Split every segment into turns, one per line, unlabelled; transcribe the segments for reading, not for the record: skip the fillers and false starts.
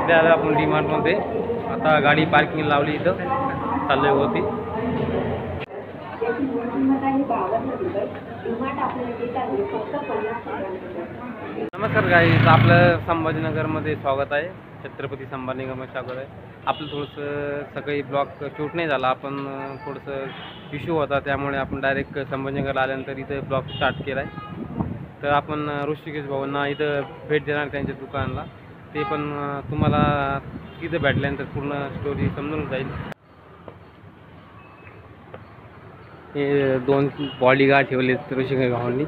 सध्या आला आपण डीमार्टमध्ये. आता गाडी पार्किंग लावली, इथं चाललोय होती. नमस्कार गाईज, आपलं संभाजीनगरमध्ये स्वागत आहे. छत्रपती संभाजीनगरमध्ये स्वागत आहे. आपलं थोडंसं सकाळी ब्लॉग शूट नाही झाला, आपण थोडंसं इश्यू होता, त्यामुळे आपण डायरेक्ट संभाजीनगरला आल्यानंतर इथं ब्लॉग स्टार्ट केला आहे. तर आपण ऋषिकेश भाऊंना इथं भेट देणार त्यांच्या दुकानाला. ते पण तुम्हाला तिथं भेटल्यानंतर पूर्ण स्टोरी समजून जाईल. हे 2 बॉडीगार्ड ठेवले ऋषिकेश भाऊंनी.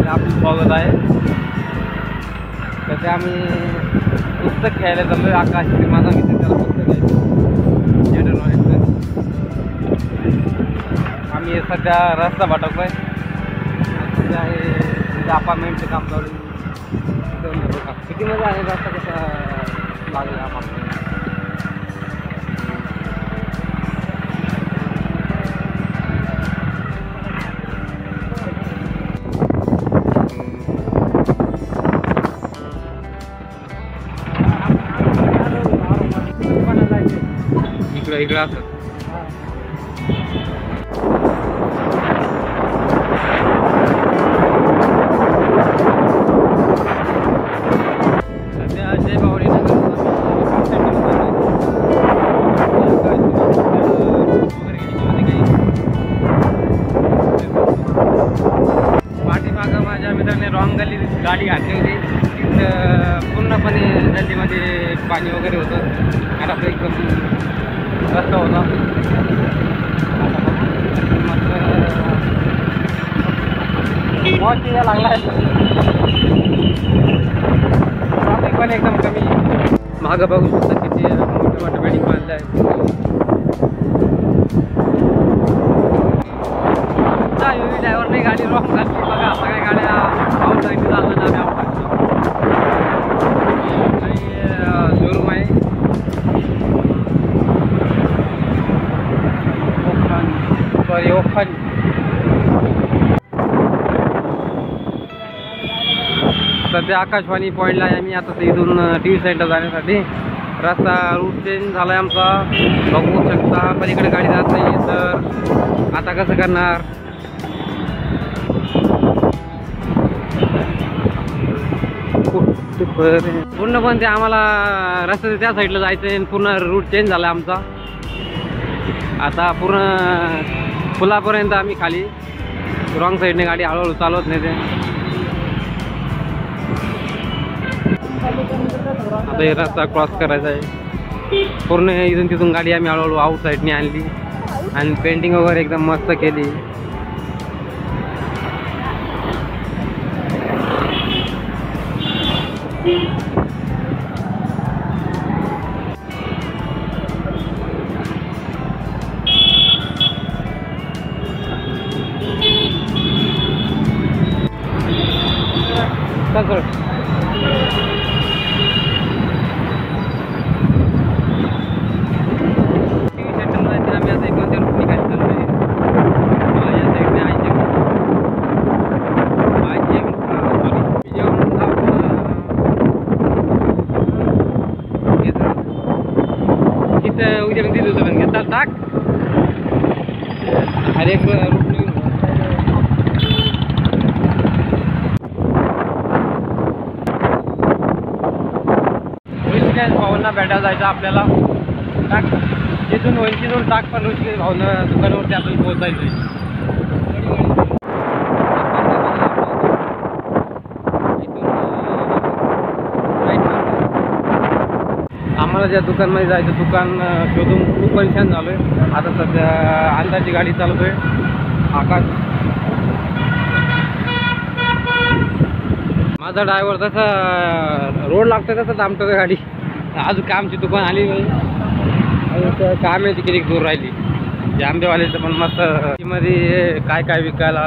आपलं स्वागत आहे. तर आम्ही पुस्तक घ्यायला चाललोय. आकाश माझा मित्र, त्याला पुस्तक घ्यायचं थिएटर नॉलेजचं. आम्ही सध्या रस्ता भटकतोय. सध्या हे अपार्टमेंटचं काम चालू. किती मजा आहे, रस्ता कसा लागला आम्हाला. इकडं असं सध्या जय बावडी नगर पाठीमागं माझ्या मित्राने रॉंग गाडी घातली होती. तिथं पूर्णपणे नदीमध्ये पाणी वगैरे होतं. आता एकदम रस्ता होता. मॉल लागला आहे. ट्रॅफिक पण एकदम कमी. मागं बघू शकता किती मोठे मोठे बिल्डिंग बांधले आहेत. ड्रायव्हरने गाडी रॉंग घातली बघा. सगळ्या गाड्या आउट साईडने चालतात. आम्ही आउट आणि शोरूम आहे. सध्या आकाशवाणी पॉईंटला आहे आम्ही. आता इथून टी व्ही सेंटर जाण्यासाठी रस्ता रूट चेंज झाला आहे आमचा. बघू शकता पलीकडे गाडी जात नाही. तर आता कसं करणार. पूर्ण पण ते आम्हाला रस्त्याच्या त्या साईडला जायचं आहे. पूर्ण रूट चेंज झाला आमचा. आता पूर्ण पुलापर्यंत आम्ही खाली रॉंग साईडने गाडी हळूहळू चालवत नाही. ते आता हे रस्ता क्रॉस करायचा आहे. पूर्ण इथून तिथून गाडी आम्ही हळूहळू आउट साईडने आणली आणि पेंटिंग वगैरे एकदम मस्त केली. टाक हर एक भावना भेटायला जायचं आपल्याला. टाक तिथून होईल तिथून टाक पण ऋषिकेश भावना दुकानावरती आपण पोहोचायचं. ज्या दुकानमध्ये जायचं दुकान शोधून खूप परेशान झालो आहे. आता सध्या अंदाजी गाडी चालवतोय आकाश. माझा ड्रायव्हर तसा रोड लागतो तसं थांबतो गाडी. अजून कामची दुकान आली नाही, अजून काम आहे किती दूर राहिली. ते आंबेवालीचं पण मस्त सिटीमध्ये काय काय विकायला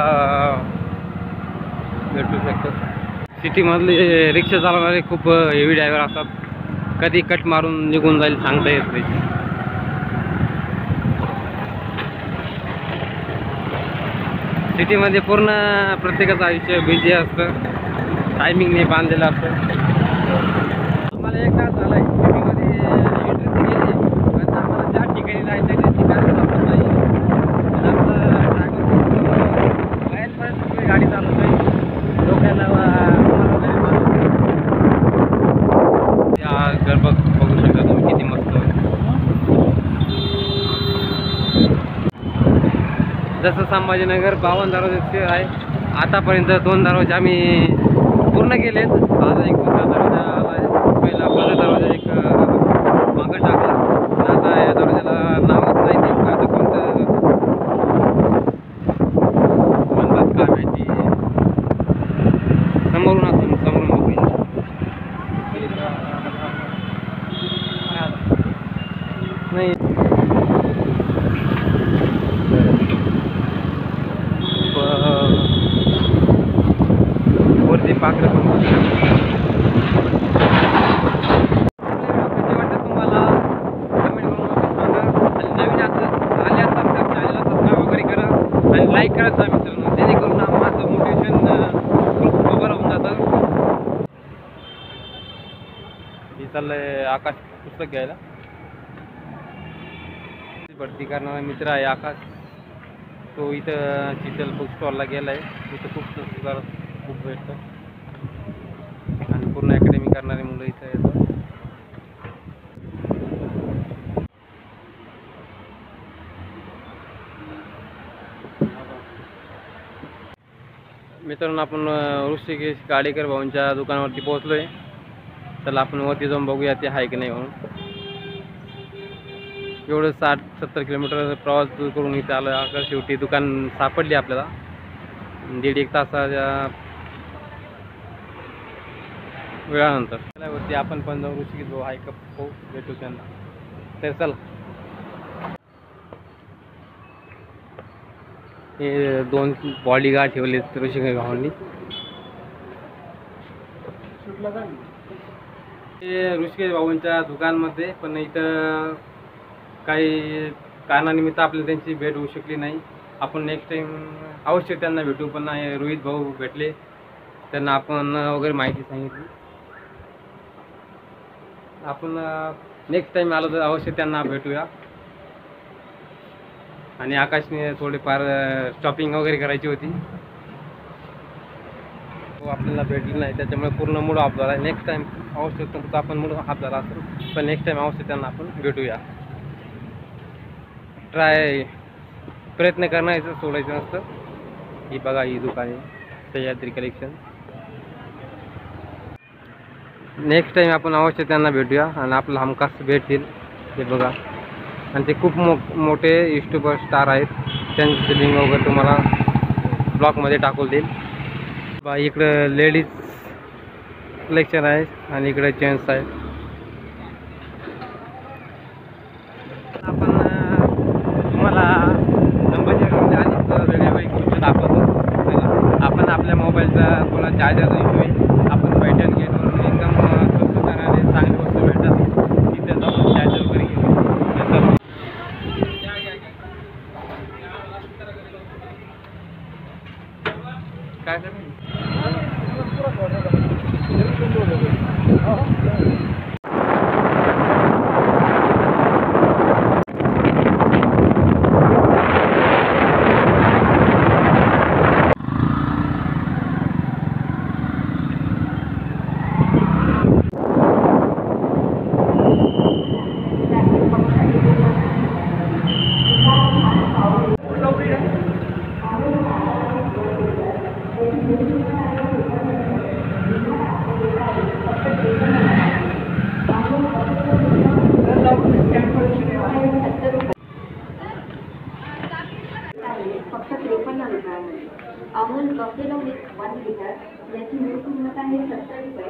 भेटू शकतं. सिटीमधले रिक्षा चालवणारे खूप हेवी ड्रायव्हर असतात, कधी कट मारून निघून जाईल सांगता येत नाही. सिटीमध्ये पूर्ण प्रत्येकाचं आयुष्य बिझी असतं, टायमिंगने बांधलेलं असतं. आम्हाला एक तास झाला आहे सिटीमध्ये एंट्री गेली, पण आम्हाला ज्या ठिकाणी जायचं त्या ठिकाणी सापडत नाही. ड्रायव्हर गाडी चालवत आहे, लोकांना घर बघू शकता तुम्ही किती मस्त. जसं संभाजीनगर 52 दरवाजे आहे, आतापर्यंत 2 दरवाजे आम्ही पूर्ण केलेत. आता एक दुसरा दरवाजा आला आहे. पहिला दरवाजा एक मागं टाकला, पण आता या दरवाजाला नावच नाही. ते आता कोणतं म्हणतात काय माहिती. समोरून असून समोरून बघूया. नाही वरती पाकळं पण कसे वाटतं तुम्हाला कमेंट करून सांगा. आणि नवीन आले असतात तर चॅनलला सबस्क्राईब वगैरे करा आणि लाईक करत जा मित्रांनो, जेणेकरून माझं मोटिवेशन खूप बरं होऊन जातं. हे चाललंय आकाश पुस्तक घ्यायला. भरती करणारा मित्र आहे आकाश, तो इथं शीतल बुक स्टॉलला गेला आहे. इथं खूप बुक भेटतं आणि पूर्ण अकॅडमी करणारे मुलं इथं येतात. मित्रांनो आपण ऋषिकेश गाडेकर भाऊंच्या दुकानावरती पोहोचलो आहे. त्याला आपण वरती जाऊन बघूया ते आहे की नाही म्हणून. एवढं 60-70 किलोमीटर प्रवास करून इथं आलं. अगर शेवटी दुकान सापडली आपल्याला 1.5-1 तासाच्या वेळानंतर. त्यावरती आपण पण जाऊ ऋषिकेश भाऊ आहे का हो भेटू त्यांना. तर चल. हे 2 बॉडीगार्ड ठेवले ऋषिकेश भाऊंनी. हे ऋषिकेश भाऊंच्या दुकानमध्ये, पण इथं काही कारणानिमित्त आपल्याला त्यांची भेट होऊ शकली नाही. आपण नेक्स्ट टाइम अवश्य त्यांना भेटू. पण रोहित भाऊ भेटले, त्यांना आपण वगैरे माहिती सांगितली. आपण नेक्स्ट टाइम आलो तर अवश्य त्यांना भेटूया. आणि आकाशने थोडेफार शॉपिंग वगैरे करायची होती, तो आपल्याला भेटली नाही, त्याच्यामुळे पूर्ण मूड ऑफ झाला. नेक्स्ट टाइम अवश्य तुमचा आपण मूड ऑफ झाला असेल, पण नेक्स्ट टाइम अवश्य त्यांना आपण भेटूया. प्रयत्न करण्याचं सोडायचं नसतं. ही बघा ही दुकान आहे सह्याद्री कलेक्शन. नेक्स्ट टाइम आपण अवश्य त्यांना भेटूया आणि आपला हमखास भेट देईल. हे बघा, आणि ते खूप मोठे यूट्यूबर स्टार आहेत. त्यांची लिंक वगैरे तुम्हाला ब्लॉगमध्ये टाकून देईल. बा इकडं लेडीज कलेक्शन आहे आणि इकडे जेंट्स आहे. आपण तुम्हाला संभाजीनगरमध्ये अनेक वेगवेगळी गोष्ट दाखवतो. आपण आपल्या मोबाईलचा कोणा चार्जरचा इश्यू आहे, आपण पैठण गेटवरून एकदम स्वस्त दराने चांगली वस्तू भेटतात. तिथे जाऊन चार्जर वगैरे घेऊ. काय
₹753 अमूल कॉफीला मिल्क 1 लिटर याची मूळ किंमत आहे ₹70.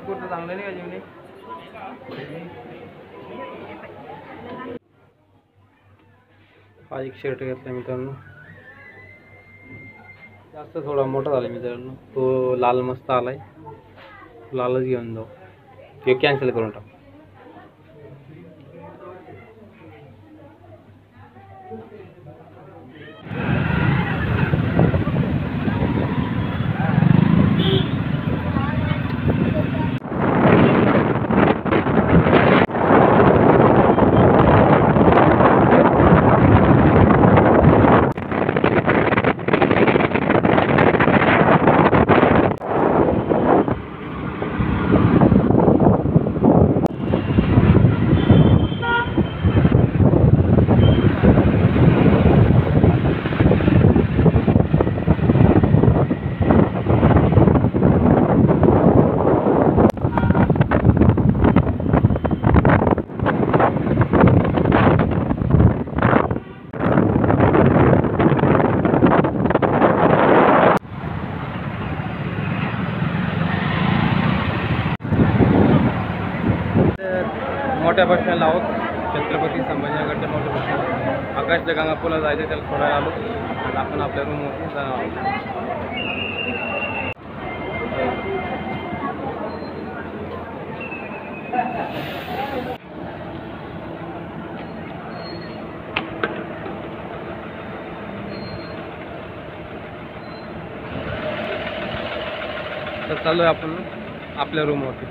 कुठं चांगलं नाही का जेवणे. हा एक शर्ट घेतला मित्रांनो, जास्त थोडा मोठा झाला मित्रांनो. तो लाल मस्त आलाय, लालच घेऊन जाऊ. ते कॅन्सल करून टाक. मोठ्या बस स्टँडला आहोत, छत्रपती संभाजीनगरच्या मोठ्या बस स्टँड. आकाशला गंगापूरला जायचं, त्याला सोडायला आलो आणि आपण आपल्या रूमवरती जाणार आहोत. तर चालू आहे आपण आपल्या रूमवरती.